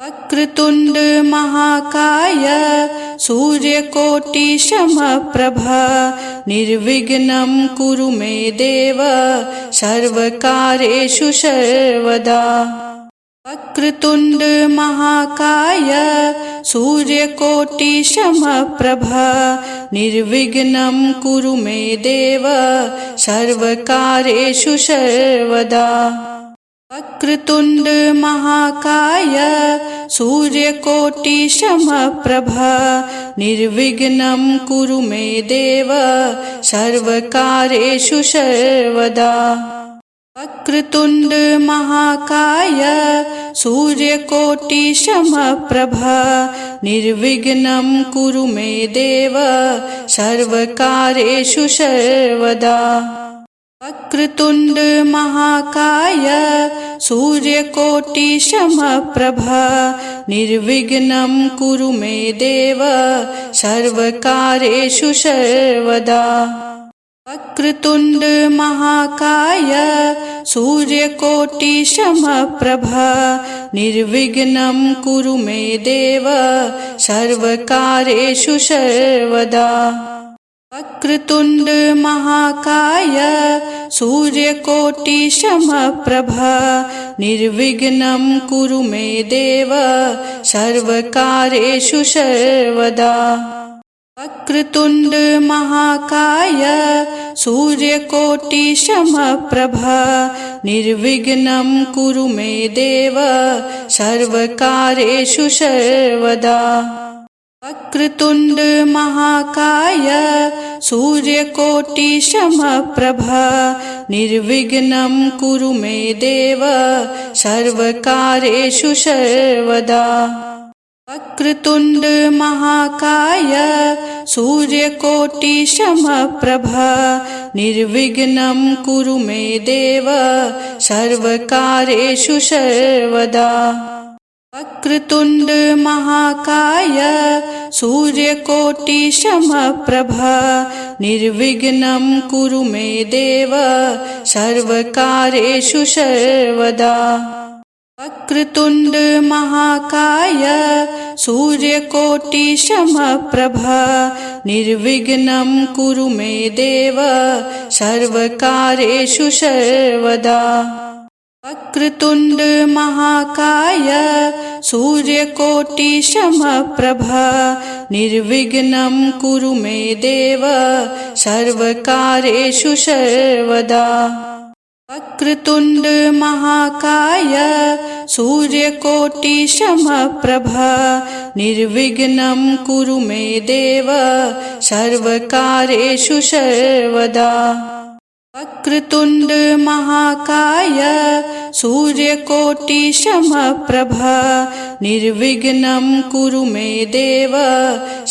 वक्रतुंड महाकाय सूर्यकोटि समप्रभ निर्विघ्नं कुरु मे देव सर्वकार्येषु सर्वदा। वक्रतुंड महाकाय सूर्यकोटि समप्रभ निर्विघ्नं कुरु मे देव सर्वकार्येषु सर्वदा। वक्रतुंड महाकाय सूर्यकोटि समप्रभ निर्विघ्नं कुरु मे देव सर्वकार्येषु सर्वदा। वक्रतुंड महाकाय सूर्यकोटि समप्रभ निर्विघ्नं कुरु मे देव सर्वकार्येषु सर्वदा। वक्रतुंड महाकाय सूर्यकोटि समप्रभ निर्विघ्नं कुरु मे देव सर्वकार्येषु सर्वदा। वक्रतुंड महाकाय सूर्यकोटि समप्रभ निर्विघ्नं कुरु मे देव सर्वकार्येषु सर्वदा। वक्रतुंड महाकाय सूर्यकोटि समप्रभ निर्विघ्नं कुरु मे देव सर्वकार्येषु सर्वदा। वक्रतुंड महाकाय सूर्यकोटि समप्रभ निर्विघ्नं कुरु मे देव सर्वकार्येषु सर्वदा। वक्रतुंड महाकाय सूर्यकोटि समप्रभ निर्विघ्नं कुरु मे देव सर्वकार्येषु सर्वदा। वक्रतुंड महाकाय सूर्यकोटि समप्रभ निर्विघ्नं कुरु मे देव सर्वकार्येषु सर्वदा। वक्रतुंड महाकाय सूर्यकोटि समप्रभ निर्विघ्नं कुरु मे देव सर्वकार्येषु सर्वदा। वक्रतुंड महाकाय सूर्यकोटि समप्रभ निर्विघ्नं कुरु मे देव सर्वकार्येषु सर्वदा। वक्रतुंड महाकाय सूर्यकोटि समप्रभ निर्विघ्नं कुरु मे देव सर्वकार्येषु सर्वदा। वक्रतुंड महाकाय सूर्यकोटि समप्रभ निर्विघ्नं कुरु मे देव सर्वकार्येषु सर्वदा। वक्रतुंड महाकाय सूर्यकोटि समप्रभ निर्विघ्नं कुरु मे देव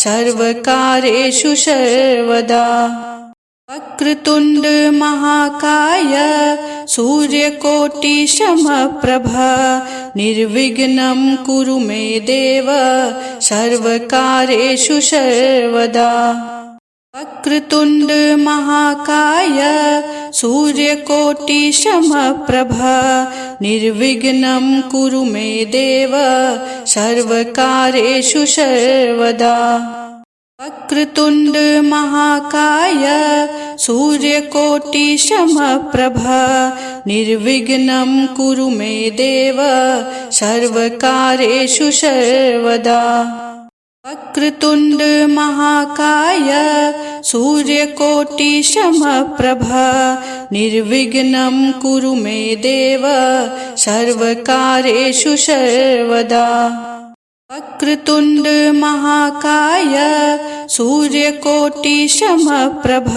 सर्वकार्येषु सर्वदा। वक्रतुंड महाकाय सूर्यकोटि समप्रभ निर्विघ्नं कुरु मे देव सर्वकार्येषु सर्वदा। वक्रतुंड महाकाय सूर्यकोटि समप्रभ निर्विघ्नं कुरु मे देव सर्वकार्येषु सर्वदा। वक्रतुंड महाकाय सूर्यकोटि समप्रभ निर्विघ्नं कुरु मे देव सर्वकार्येषु सर्वदा। वक्रतुंड महाकाय सूर्यकोटि समप्रभ निर्विघ्नं कुरु मे देव सर्वकार्येषु सर्वदा। वक्रतुंड महाकाय सूर्यकोटि समप्रभ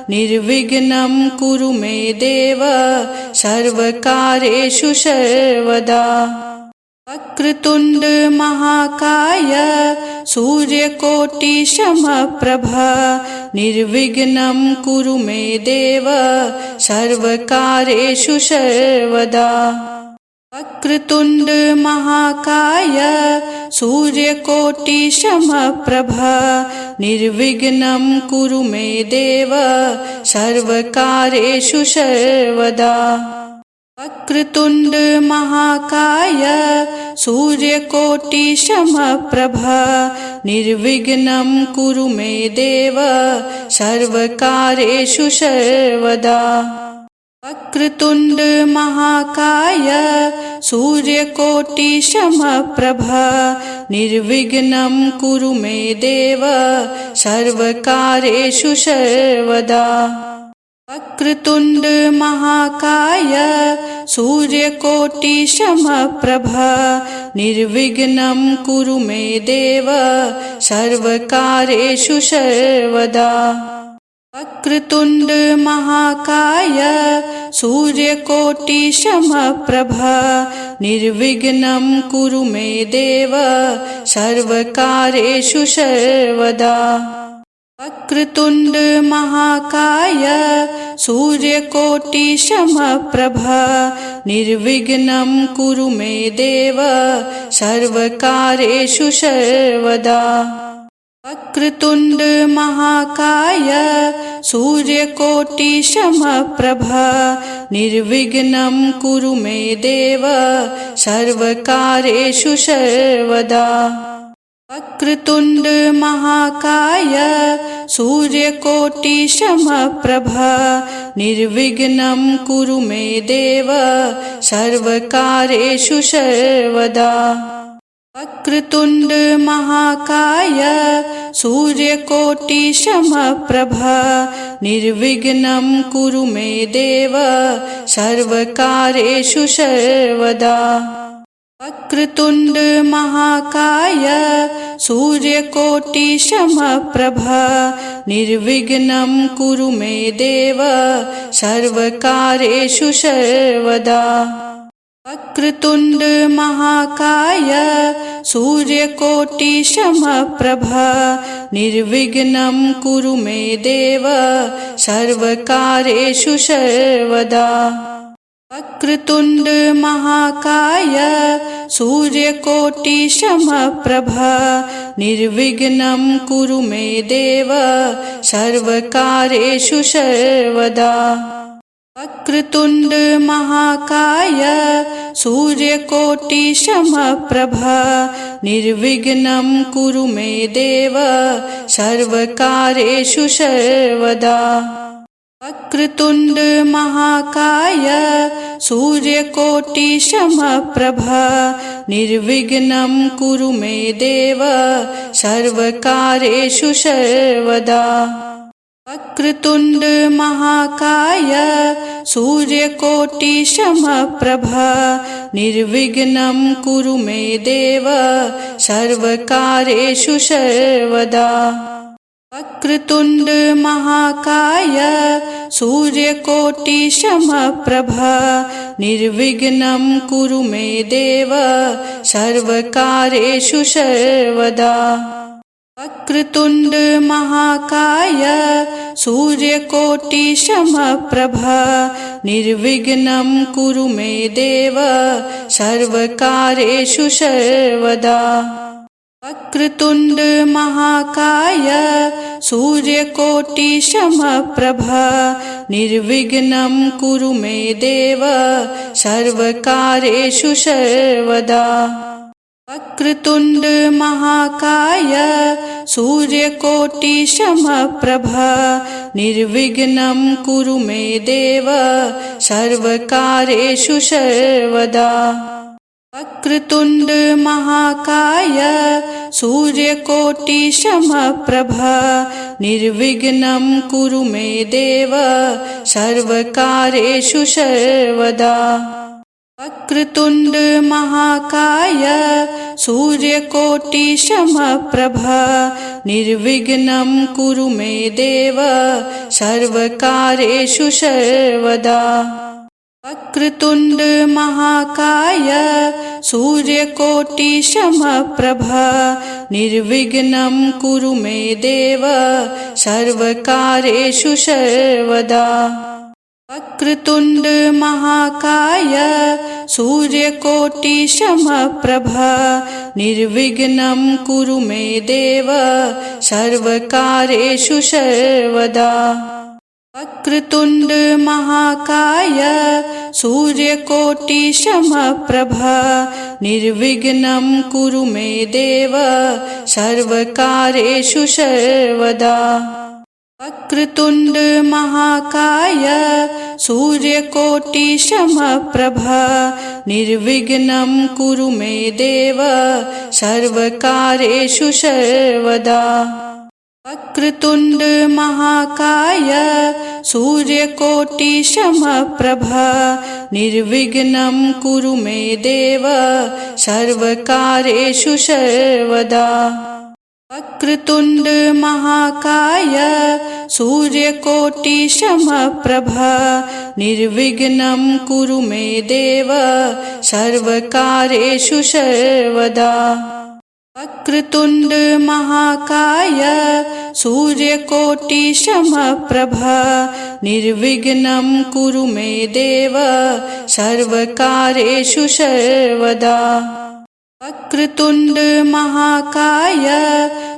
निर्विघ्नं कुरु मे देव सर्वकार्येषु सर्वदा। वक्रतुंड महाकाय सूर्यकोटि समप्रभ निर्विघ्नं कुरु मे देव सर्वकार्येषु सर्वदा। वक्रतुंड महाकाय सूर्यकोटि समप्रभ निर्विघ्नं कुरु मे देव सर्वकार्येषु सर्वदा। वक्रतुण्ड महाकाय सूर्यकोटि समप्रभा निर्विघ्नं कुरु मे देव सर्वकार्येषु सर्वदा। वक्रतुण्ड महाकाय सूर्यकोटि समप्रभा निर्विघ्नं कुरु मे देव सर्वकार्येषु सर्वदा। वक्रतुण्ड महाकाय सूर्यकोटि समप्रभा निर्विघ्नं कुरु मे देव सर्वकार्येषु सर्वदा। वक्रतुण्ड महाकाय सूर्यकोटि समप्रभा निर्विघ्नं कुरु मे देव सर्वकार्येषु सर्वदा। वक्रतुण्ड महाकाय सूर्यकोटि समप्रभा निर्विघ्नं कुरु मे देव सर्वकार्येषु सर्वदा। वक्रतुण्ड महाकाय सूर्यकोटि समप्रभा निर्विघ्नं कुरु मे देव सर्वकार्येषु सर्वदा। वक्रतुण्ड महाकाय सूर्यकोटि समप्रभा निर्विघ्नं कुरु मे देव सर्वकार्येषु सर्वदा। वक्रतुण्ड महाकाय सूर्यकोटि समप्रभा निर्विघ्नं कुरु मे देव सर्वकार्येषु सर्वदा। वक्रतुण्ड महाकाय सूर्यकोटि समप्रभा निर्विघ्नं कुरु मे देव सर्वकार्येषु सर्वदा। वक्रतुण्ड महाकाय सूर्यकोटि समप्रभा निर्विघ्नं कुरु मे देव सर्वकार्येषु सर्वदा। वक्रतुण्ड महाकाय सूर्यकोटि समप्रभा निर्विघ्नं कुरु मे देव सर्वकार्येषु सर्वदा। वक्रतुण्ड महाकाय सूर्यकोटि समप्रभा निर्विघ्नं कुरु मे देव सर्वकार्येषु सर्वदा। वक्रतुण्ड महाकाय सूर्यकोटि समप्रभा निर्विघ्नं कुरु मे देव सर्वकार्येषु सर्वदा। वक्रतुण्ड महाकाय सूर्यकोटि समप्रभा निर्विघ्नं कुरु मे देव सर्वकार्येषु सर्वदा। वक्रतुण्ड महाकाय सूर्यकोटि समप्रभा निर्विघ्नं कुरु मे देव सर्वकार्येषु सर्वदा। वक्रतुण्ड महाकाय सूर्यकोटि समप्रभा निर्विघ्नं कुरु मे देव सर्वकार्येषु सर्वदा। वक्रतुण्ड महाकाय सूर्यकोटि समप्रभा निर्विघ्नं कुरु मे देव सर्वकार्येषु सर्वदा। वक्रतुण्ड महाकाय सूर्यकोटि समप्रभा निर्विघ्नं कुरु मे देव सर्वकार्येषु सर्वदा। वक्रतुण्ड महाकाय सूर्यकोटि समप्रभा निर्विघ्नं कुरु मे देव सर्वकार्येषु सर्वदा। वक्रतुण्ड महाकाय सूर्यकोटि समप्रभा निर्विघ्नं कुरु मे देव सर्वकार्येषु सर्वदा। वक्रतुण्ड महाकाय सूर्यकोटि समप्रभा निर्विघ्नं कुरु मे देव सर्वकार्येषु सर्वदा। वक्रतुण्ड महाकाय सूर्यकोटि समप्रभा निर्विघ्नं कुरु मे देव सर्वकार्येषु सर्वदा। वक्रतुण्ड महाकाय सूर्यकोटि समप्रभ निर्विघ्नं कुरु मे देव सर्वकार्येषु सर्वदा। वक्रतुण्ड महाकाय सूर्यकोटि समप्रभ निर्विघ्नं कुरु मे देव सर्वकार्येषु सर्वदा। वक्रतुण्ड महाकाय सूर्यकोटि समप्रभ निर्विघ्नं कुरु मे देव सर्वकार्येषु सर्वदा। वक्रतुण्ड महाकाय सूर्यकोटि समप्रभ निर्विघ्नं कुरु मे देव सर्वकार्येषु सर्वदा। वक्रतुण्ड महाकाय सूर्यकोटि समप्रभ निर्विघ्नं कुरु मे देव सर्वकार्येषु सर्वदा। वक्रतुण्ड महाकाय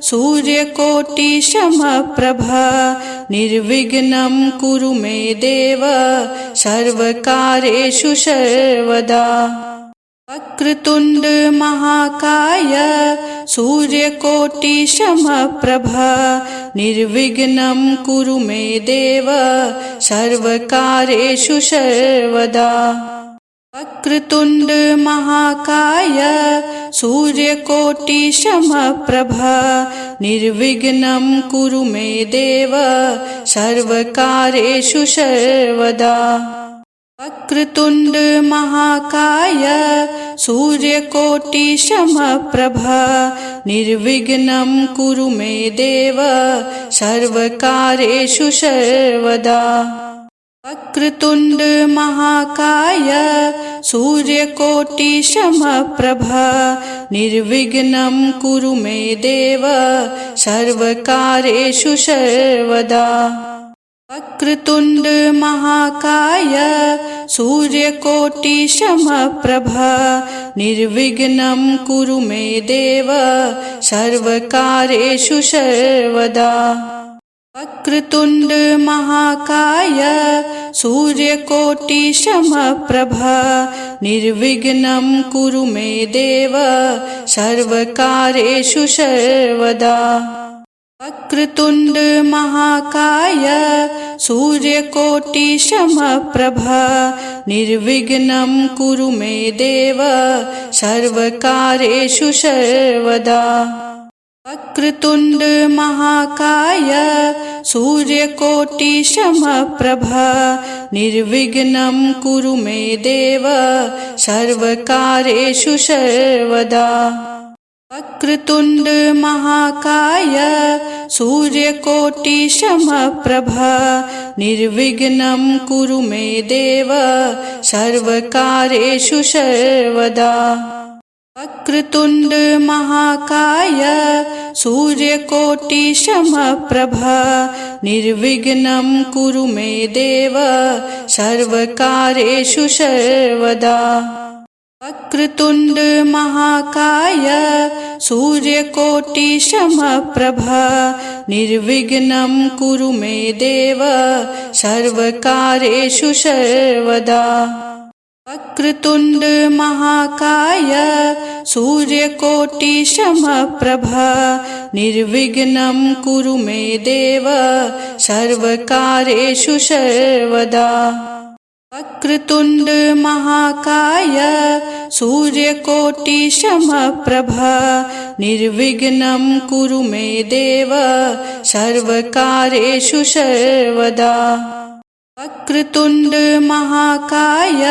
सूर्यकोटि समप्रभ निर्विघ्नं कुरु मे देव सर्वकार्येषु सर्वदा। वक्रतुण्ड महाकाय सूर्यकोटि समप्रभ निर्विघ्नं कुरु मे देव सर्वकार्येषु सर्वदा। वक्रतुण्ड महाकाय सूर्यकोटि समप्रभ निर्विघ्नं कुरु मे देव सर्वकार्येषु सर्वदा। वक्रतुण्ड महाकाय सूर्यकोटि समप्रभ निर्विघ्नं कुरु मे देव सर्वकार्येषु सर्वदा। वक्रतुण्ड महाकाय सूर्यकोटि समप्रभ निर्विघ्नं कुरु मे देव सर्वकार्येषु सर्वदा। वक्रतुण्ड महाकाय सूर्यकोटि समप्रभ निर्विघ्नं कुरु मे देव सर्वकार्येषु सर्वदा। वक्रतुण्ड महाकाय सूर्यकोटि समप्रभ निर्विघ्नं कुरु मे देव सर्वकार्येषु सर्वदा। वक्रतुण्ड महाकाय सूर्यकोटि समप्रभ निर्विघ्नं कुरु मे देव सर्वकार्येषु सर्वदा। वक्रतुण्ड महाकाय सूर्यकोटि समप्रभ निर्विघ्नं कुरु मे देव सर्वकार्येषु सर्वदा। वक्रतुण्ड महाकाय सूर्यकोटि समप्रभ निर्विघ्नं कुरु मे देव सर्वकार्येषु सर्वदा। वक्रतुण्ड महाकाय सूर्यकोटि समप्रभ निर्विघ्नं कुरु मे देव सर्वकार्येषु सर्वदा। वक्रतुण्ड महाकाय सूर्यकोटि समप्रभ निर्विघ्नं कुरु मे देव सर्वकार्येषु सर्वदा। वक्रतुण्ड महाकाय सूर्यकोटि समप्रभ निर्विघ्नं कुरु मे देव सर्वकार्येषु सर्वदा। वक्रतुण्ड महाकाय सूर्यकोटि समप्रभ निर्विघ्नं कुरु मे देव सर्वकार्येषु सर्वदा। वक्रतुण्ड महाकाय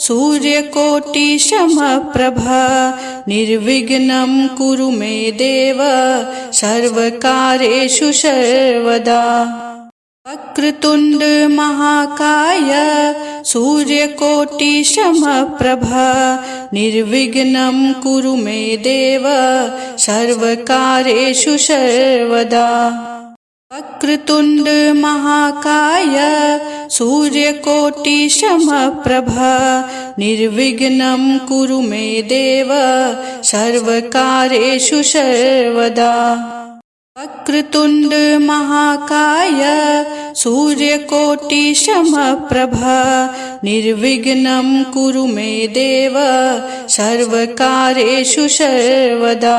सूर्यकोटि समप्रभ निर्विघ्नं कुरु मे देव सर्वकार्येषु सर्वदा। वक्रतुण्ड महाकाय सूर्यकोटि समप्रभ निर्विघ्नं कुरु मे देव सर्वकार्येषु सर्वदा। वक्रतुण्ड महाकाय सूर्यकोटि समप्रभ निर्विघ्नं कुरु मे देव सर्वकार्येषु सर्वदा। वक्रतुण्ड महाकाय सूर्यकोटि समप्रभ निर्विघ्नं कुरु मे देव सर्वकार्येषु सर्वदा।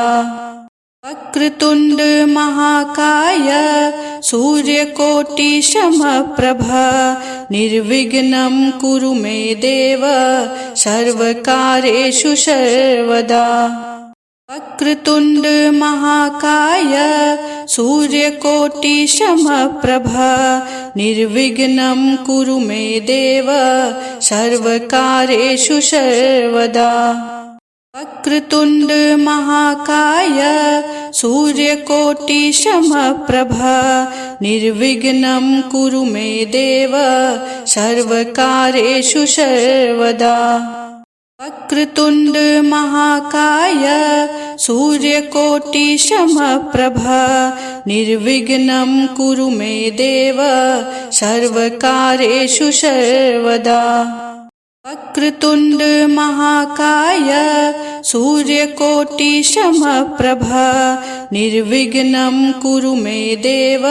वक्रतुण्ड महाकाय सूर्यकोटि समप्रभ निर्विघ्नं कुरु मे देव सर्वकार्येषु सर्वदा। वक्रतुण्ड महाकाय सूर्यकोटि समप्रभ निर्विघ्नं कुरु मे देव सर्वकार्येषु सर्वदा। वक्रतुण्ड महाकाय सूर्यकोटि समप्रभ निर्विघ्नं कुरु मे देव सर्वकार्येषु सर्वदा। वक्रतुण्ड महाकाय सूर्यकोटि समप्रभ निर्विघ्नं कुरु मे देव सर्वकार्येषु सर्वदा। वक्रतुण्ड महाकाय सूर्यकोटि समप्रभ निर्विघ्नं कुरु मे देव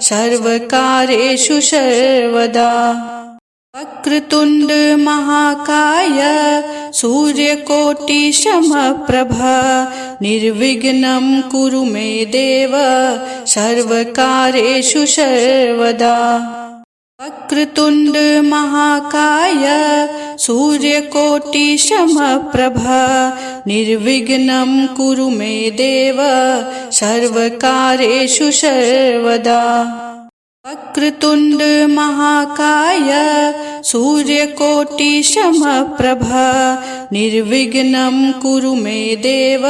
सर्वकार्येषु सर्वदा। वक्रतुण्ड महाकाय सूर्यकोटि समप्रभ निर्विघ्नं कुरु मे देव सर्वकार्येषु सर्वदा। वक्रतुण्ड महाकाय सूर्यकोटि समप्रभ निर्विघ्नं कुरु मे देव सर्वकार्येषु सर्वदा। वक्रतुण्ड महाकाय सूर्यकोटि समप्रभ निर्विघ्नं कुरु मे देव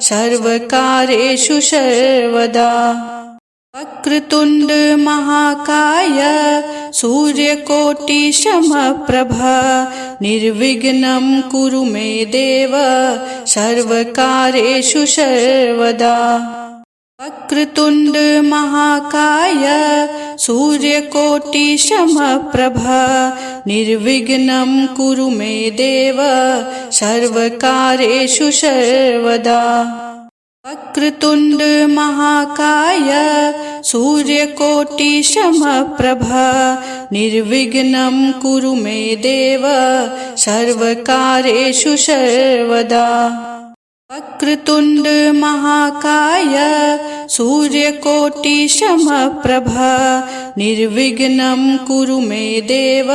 सर्वकार्येषु सर्वदा। वक्रतुण्ड महाकाय सूर्यकोटि समप्रभ निर्विघ्नं कुरु मे देव सर्वकार्येषु सर्वदा। वक्रतुण्ड महाकाय सूर्यकोटि समप्रभ निर्विघ्नं कुरु मे देव सर्वकार्येषु सर्वदा। वक्रतुण्ड महाकाय सूर्यकोटि समप्रभ निर्विघ्नं कुरु मे देव सर्वकार्येषु सर्वदा। वक्रतुण्ड महाकाय सूर्यकोटि समप्रभ निर्विघ्नं कुरु मे देव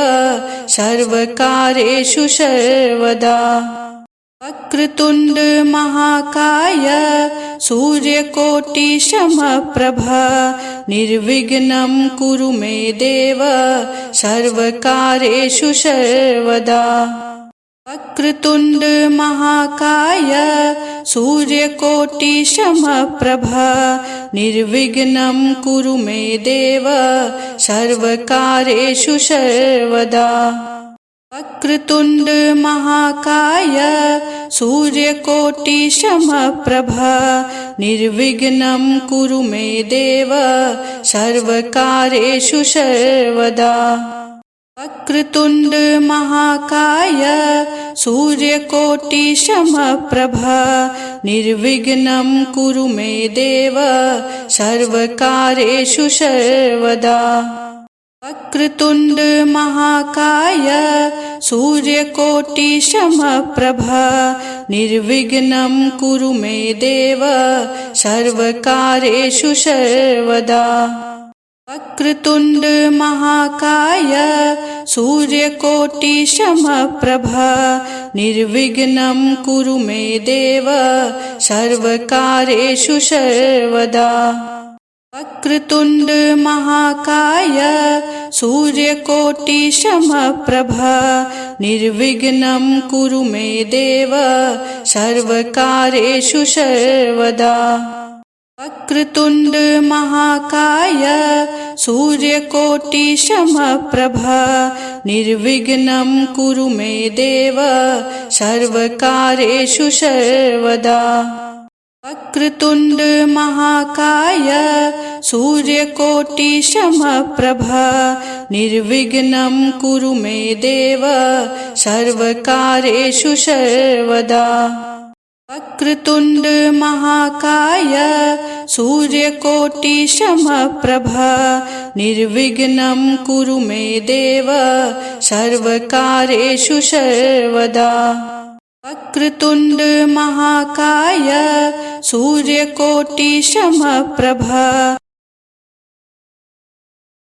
सर्वकार्येषु सर्वदा। वक्रतुण्ड महाकाय सूर्यकोटि समप्रभ निर्विघ्नं कुरु मे देव सर्वकार्येषु सर्वदा। वक्रतुण्ड महाकाय सूर्यकोटि समप्रभ निर्विघ्नं कुरु मे देव सर्वकार्येषु सर्वदा। वक्रतुण्ड महाकाय सूर्यकोटि समप्रभ निर्विघ्नं कुरु मे देव सर्वकार्येषु सर्वदा। वक्रतुण्ड महाकाय सूर्यकोटि समप्रभ निर्विघ्नं कुरु मे देव सर्वकार्येषु सर्वदा। वक्रतुण्ड महाकाय सूर्यकोटि समप्रभ निर्विघ्नं कुरु मे देव सर्वकार्येषु सर्वदा। वक्रतुण्ड महाकाय सूर्यकोटि समप्रभ निर्विघ्नं कुरु मे देव सर्वकार्येषु सर्वदा। वक्रतुण्ड महाकाय सूर्यकोटि समप्रभ निर्विघ्नं कुरु मे देव सर्वकार्येषु सर्वदा। वक्रतुण्ड महाकाय सूर्यकोटि समप्रभ निर्विघ्नं कुरु मे देव सर्वकार्येषु सर्वदा। वक्रतुण्ड महाकाय सूर्यकोटि समप्रभ निर्विघ्नं कुरु मे देव सर्वकार्येषु सर्वदा। वक्रतुण्ड महाकाय सूर्यकोटि समप्रभ निर्विघ्नं कुरु मे देव सर्वकार्येषु सर्वदा। वक्रतुण्ड महाकाय सूर्यकोटि समप्रभ